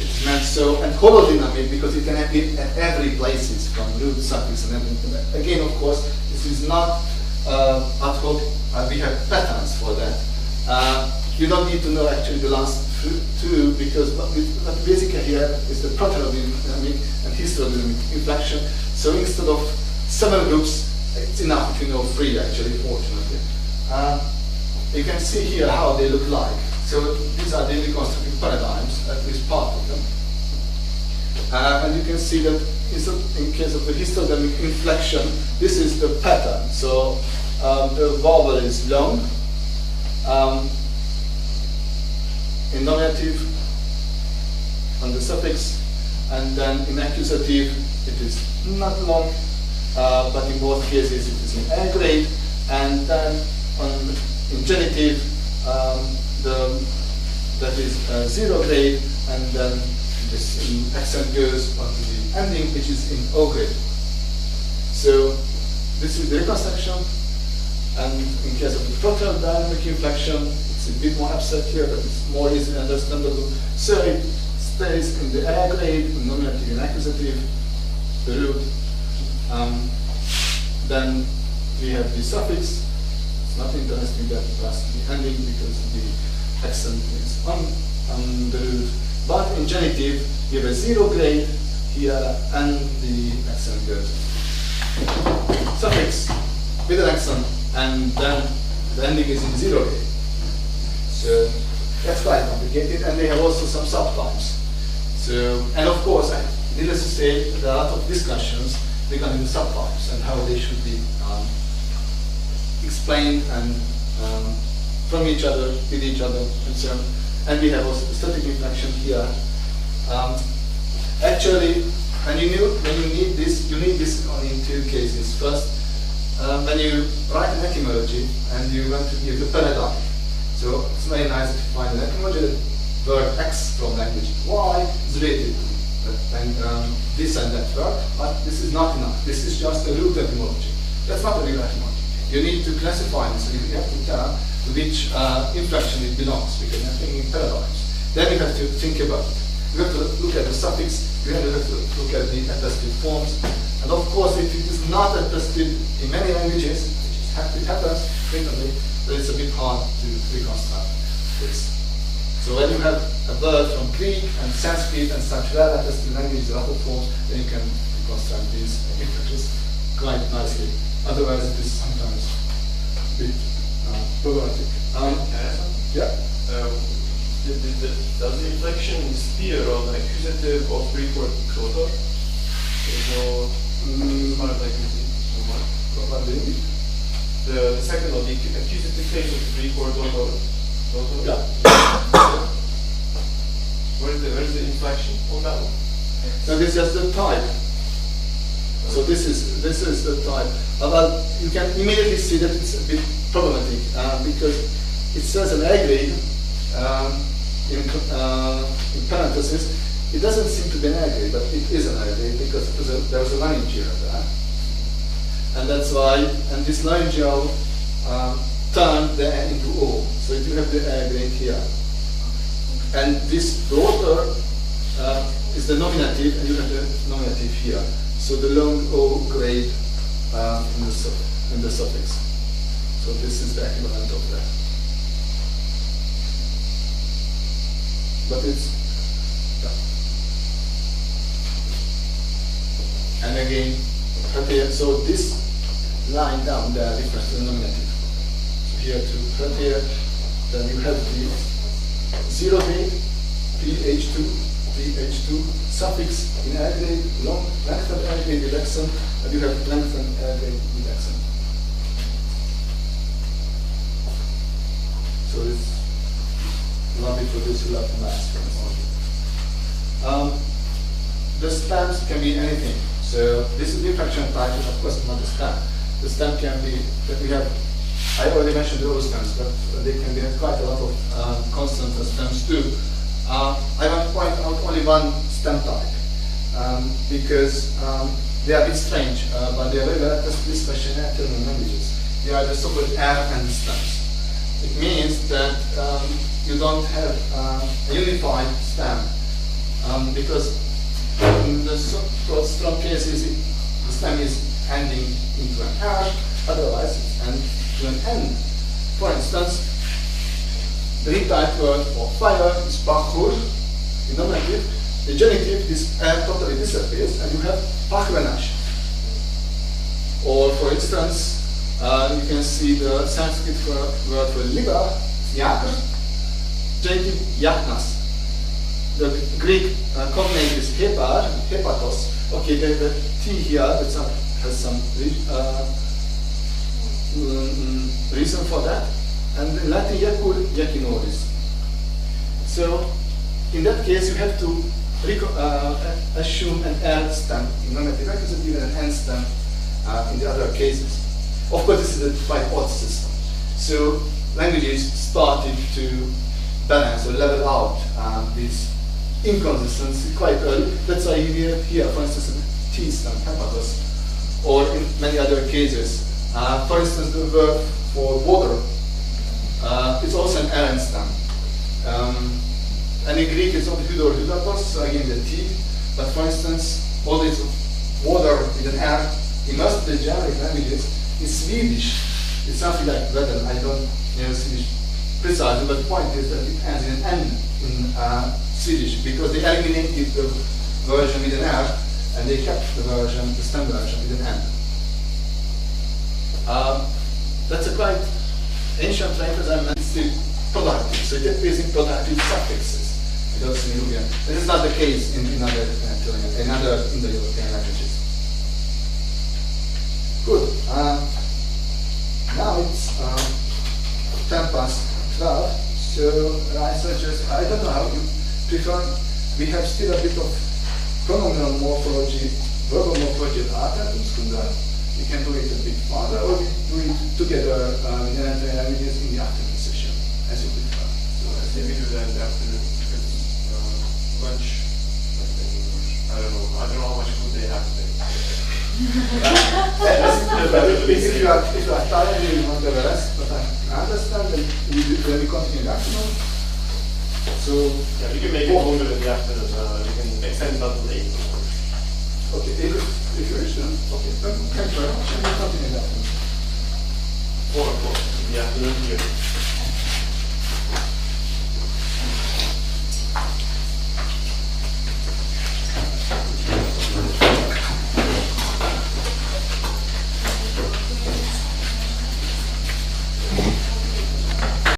it's meant so. And holodynamic because you can have it at every places from root, suffix, and everything. Again, of course, this is not ad hoc. We have patterns for that. You don't need to know actually the last two because what basically here is the proterodynamic and histrodynamic inflection. So instead of 7 groups, it's enough if you know 3 actually, fortunately. You can see here how they look like. So these are the reconstructive paradigms, at least part of them. And you can see that in case of the histodynamic inflection, this is the pattern. So the vowel is long. In nominative, on the suffix, and then in accusative, it is not long, but in both cases it is in A grade, and then in genitive, that is 0 grade, and then this accent goes on to the ending, which is in O grade. So this is the reconstruction, and in case of the proterodynamic inflection, it's a bit more abstract here, but it's more easily understandable. So it stays in the A grade, in nominative and accusative, the root. Then we have the suffix. It's not interesting that it has to be ending because the accent is on the root. But in genitive, we have a 0 grade here, and the accent goes suffix with an accent, and then the ending is in 0 grade. So that's quite complicated, and they have also some subtypes. So, and of course, needless to say, there are a lot of discussions regarding the subtypes and how they should be explained and from each other, with each other, and so on. And we have also the static inflection here. Actually, when you need this, you need this only in 2 cases. First, when you write an etymology and you want to give the paradigm. So it's very nice to find an etymology that word X from language Y is related to this and that word, but this is not enough. This is just a root etymology. That's not a real etymology. You need to classify this, and you have to tell to which inflection it belongs, because you're thinking in paradigms. Then you have to think about it. You have to look at the suffix, you have to look at the attested forms, and of course if it is not attested in many languages, it happens frequently, then it's a bit hard to reconstruct this. So when you have a word from Greek and Sanskrit and such well-attested languages and other forms, then you can reconstruct these inflections quite nicely. Otherwise it is sometimes a bit problematic. Yeah? does the inflection steer on the accusative of Greek word kotor? There's no, as far as I can see. What do you mean? The second one, the accusative case of the Greek word kotor. Yeah. Where is the inflection on that one? Now this is just the type. So this is the type. But you can immediately see that it's a bit problematic because it says an A grade in parentheses. It doesn't seem to be an A grade, but it is an A grade because there was a laryngeal there, and that's why. And this laryngeal turned the N into O, so you have the A grade here. And this daughter is the nominative, and you have the nominative here. So the long O grade in the suffix. So this is the equivalent of that. But it's, yeah. And again, so this line down there refers to the nominative. So here to here, then you have the 0 grade, PH2 suffix in A grade, long lengthened A grade with accent, and you have lengthened A grade with accent. So it's not reproduced a lot of mass. The stems can be anything. So this is the inflection type, and of course not the stem. The stem can be that we have. I already mentioned the O stems, but they can be quite a lot of consonant stems too. I want to point out only one stem type because they are a bit strange, but they are very well especially in Italian languages. They are the so-called R-end stems. It means that you don't have a unified stem because in the so-called strong cases the stem is ending into an R, otherwise it's ending to an N. For instance, the retyped word for fire is Bachur in nominative. The genitive, this R totally disappears, and you have Pachvenash. Or, for instance, you can see the Sanskrit word for liver, Yakr, genitive Yaknas. The Greek cognate is Hepar, Hepatos. Okay, the T here has some reason for that. And in Latin, Yakur, Yakinoris. So, in that case, you have to assume an R stem in nominative accusative and an N stem in the other cases. Of course, this is a quite odd system. So, languages started to balance or level out these inconsistencies quite early. That's why you have here, for instance, a T stem, hepatos, or in many other cases. For instance, the verb for water. It's also an R stem. And in Greek it's not hydor hydatos, so again the T. But for instance, all this water with an R in most of the Germanic languages, in Swedish, it's something like weather. I don't know Swedish precisely, but the point is that it ends in an N in Swedish because they eliminated the version with an R and they kept the stem version with an N. That's a quite ancient language, and it's still productive. So it appears in productive suffixes. This is not the case in other Indo-European languages. Good. Now it's 12:10. So I suggest, I don't know how you prefer. We have still a bit of pronominal morphology, verbal morphology at Arché. We can do it a bit farther, or we do it together in the languages in the afternoon session, as you prefer. So I think we do that in the afternoon because lunch, I don't know how much food they have today. If you are tired, you want to have a rest, but I understand that we continue in the afternoon. So yeah, we can make it longer in the afternoon. We can extend it until 8. Okay, if you wish, then okay. Thank you very much. And we'll continue in the afternoon. 4 o'clock in the afternoon here.